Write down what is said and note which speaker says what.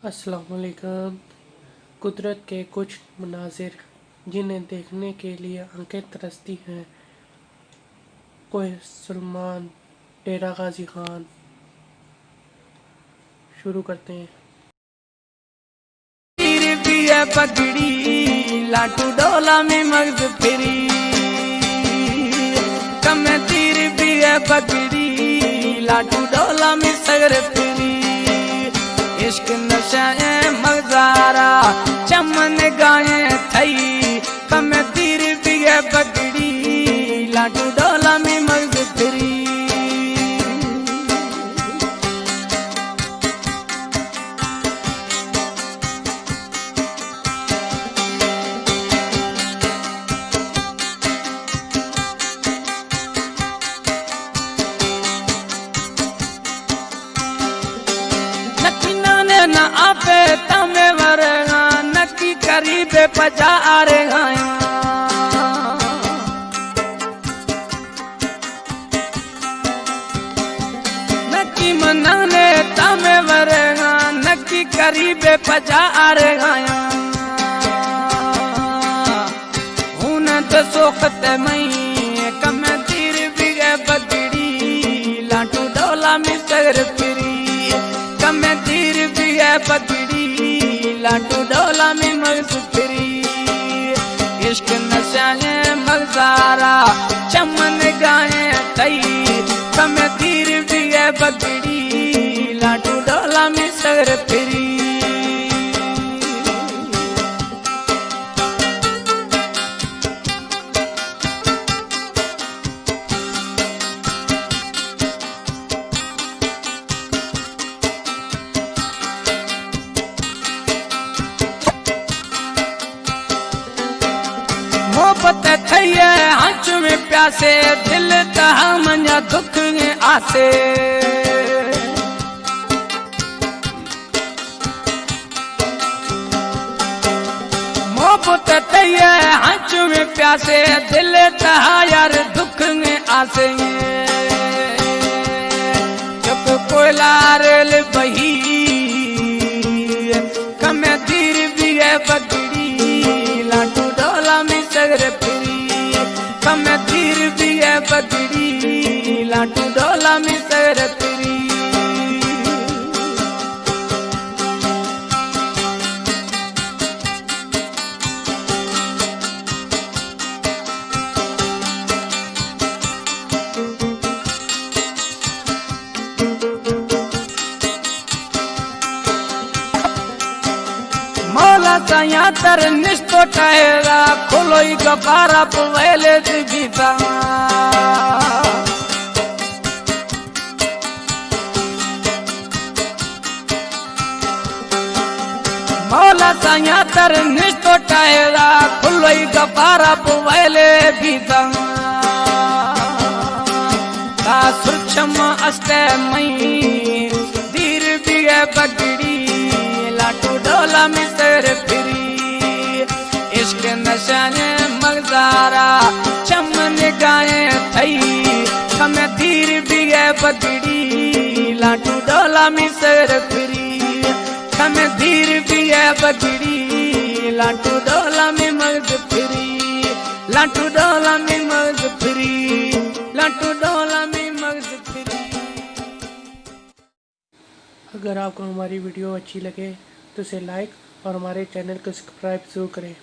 Speaker 1: अस्सलामुअलैकुम। कुदरत के कुछ मनाजिर जिन्हें देखने के लिए आंखें तरसती हैं। कोह सलमान, डेरा गाजी खान। शुरू करते हैं।
Speaker 2: पगड़ी लाटू डोला में मगज फिरी कम तीर भी है पगड़ी लाटू डोला में सगर फिरी इश्क नशा मगजारा चमन गाए थई कम तीर भी है पगड़ी लाटू डोला में मगज फिरी न आपे तमे वरेगा नकी करीबे पजा आ रेगा नकी मनाने तमे वरेगा नकी करीबे पजा आ रेगा हुन तो सोखत मई कम तीर बिगे बगड़ी लाटू डोला में सगर फिरी कम तीर भी है पगड़ी लाटू डोला में मगज फिरी इश्क नशा मगजारा चमन गाए तई कम तीर भी है पगड़ी लाटू डोला में सगर फिरी मोहब्बत थैये हंच में प्यासे दिल तह मना दुख में आसे मोहब्बत थैये हंच में प्यासे दिल तह यार दुख में आसे चुप कोयला रेल बही कम तीर भी है बगड़ी लाटू डोला में सगर फिरी कम तीर भी है बगड़ी लाटू डोला में सगर फिरी मौला साया तर निस्तो टायरा खोलोई गपारा पवेले दिबीता मौला साया तर निस्तो टायरा खोलोई गपारा पवेले बीता ता सुरक्षमा अस्ते मई धीर भी है बगड़ी लाटू डोला में सर फिरी इश्क नशा मगजारा चमन गाए थई कम धीर भी है बगड़ी लाटू डोला में सर फिरी कम धीर भी है बगड़ी लाटू डोला में मगज फिरी लाटू डोला में मगज फिरी लाटू डोला में मगज फिरी।
Speaker 1: अगर आपको हमारी वीडियो अच्छी लगे तो इसे लाइक और हमारे चैनल को सब्सक्राइब जरूर करें।